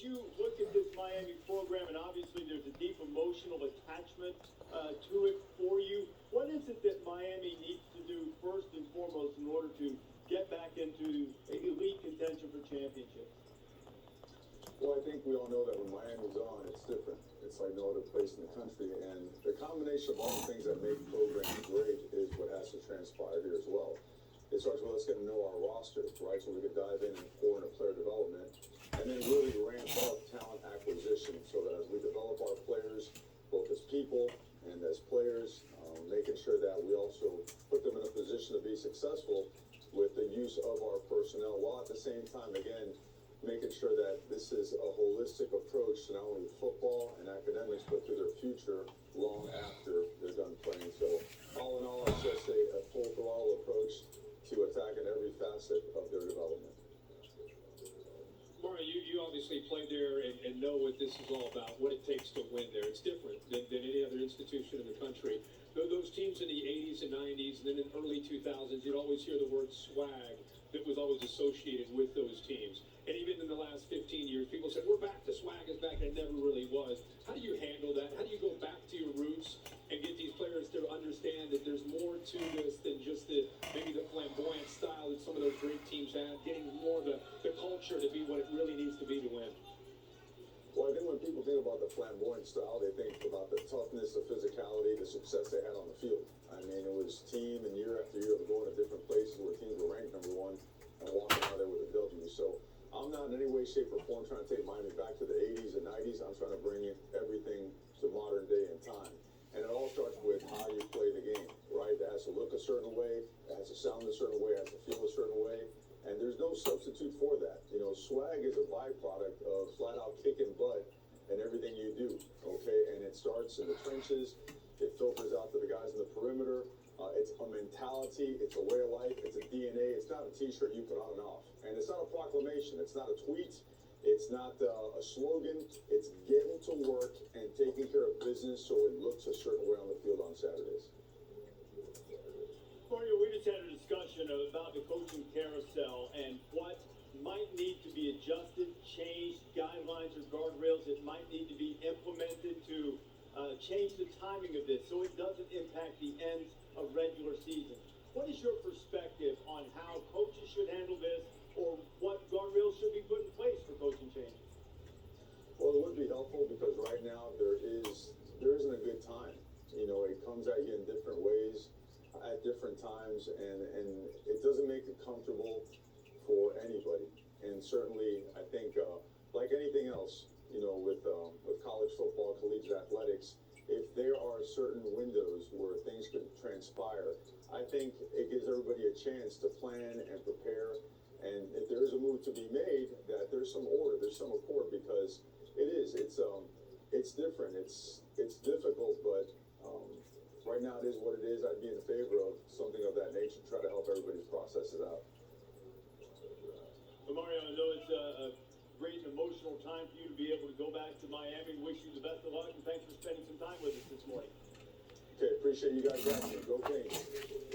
you look at this Miami program, and obviously there's a deep emotional attachment to it for you, what is it that Miami needs to do first and foremost in order to get back into elite contention for championships? Well, I think we all know that when Miami's on, it's different. It's like no other place in the country. And the combination of all the things that make programs great is what has to transpire here as well. It starts with us getting to know our roster, right? So we can dive in and pour into player development and then really ramp up talent acquisition so that as we develop our players, both as people and as players, making sure that we also put them in a position to be successful with the use of our personnel, while at the same time, again, making sure that this is a holistic approach to not only football and academics, but to their future long after they're done playing. So all in all, it's just a full throttle approach to attacking every facet of their development. Mario, you obviously played there and know what this is all about, what it takes to win there. It's different than any other institution in the country. Those teams in the 80s and 90s, and then in the early 2000s, you'd always hear the word swag that was always associated with those teams. And even in the last 15 years, people said, we're back to swag is back, and it never really was. How do you handle that? How do you go back to your roots and get these players to understand that there's more to this than just maybe the flamboyant style that some of those great teams had, getting more of the culture to be what it really needs to be to win? Well, I think when people think about the flamboyant style, they think about the toughness, the physicality, the success they had on the field. I mean, it was team and year after year of going to different places where teams were ranked number one and walking out there with a W. So I'm not in any way, shape, or form trying to take Miami back to the 80s and 90s. I'm trying to bring in everything to modern day and time. And it all starts with how you play the game, right? It has to look a certain way, it has to sound a certain way, it has to feel a certain way. And there's no substitute for that. You know, swag is a byproduct of flat out kicking butt in everything you do, okay? And it starts in the trenches, it filters out to the guys in the perimeter. It's a mentality, it's a way of life, it's a DNA. It's not a t-shirt you put on and off. And it's not a proclamation, it's not a tweet, it's not a slogan. It's getting to work and taking care of business so it looks a certain way on the field on Saturdays. Mario, we just had a discussion about the coaching carousel and what might need to be adjusted, changed, guidelines or guardrails that might need to be implemented to change the timing of this so it doesn't impact the end of regular season. What is your perspective on how coaches should handle this, or what guardrails should be put in place for coaching changes? Well, it would be helpful because right now there isn't a good time. You know, it comes at you in different ways at different times, and it doesn't make it comfortable for anybody. And certainly, I think, like anything else, you know, with college football, collegiate athletics, if there are certain windows where things could transpire, I think it gives everybody a chance to plan and prepare. And if there is a move to be made, that there's some order, there's some accord, because it's different. It's difficult, but right now it is what it is. I'd be in favor of something of that nature, try to help everybody process it out. Well, Mario, I know it's a great emotional time for you to be able to go back to Miami. Wish you the best of luck, and thanks for spending some time with us this morning. Okay, appreciate you guys having me. Go Kings.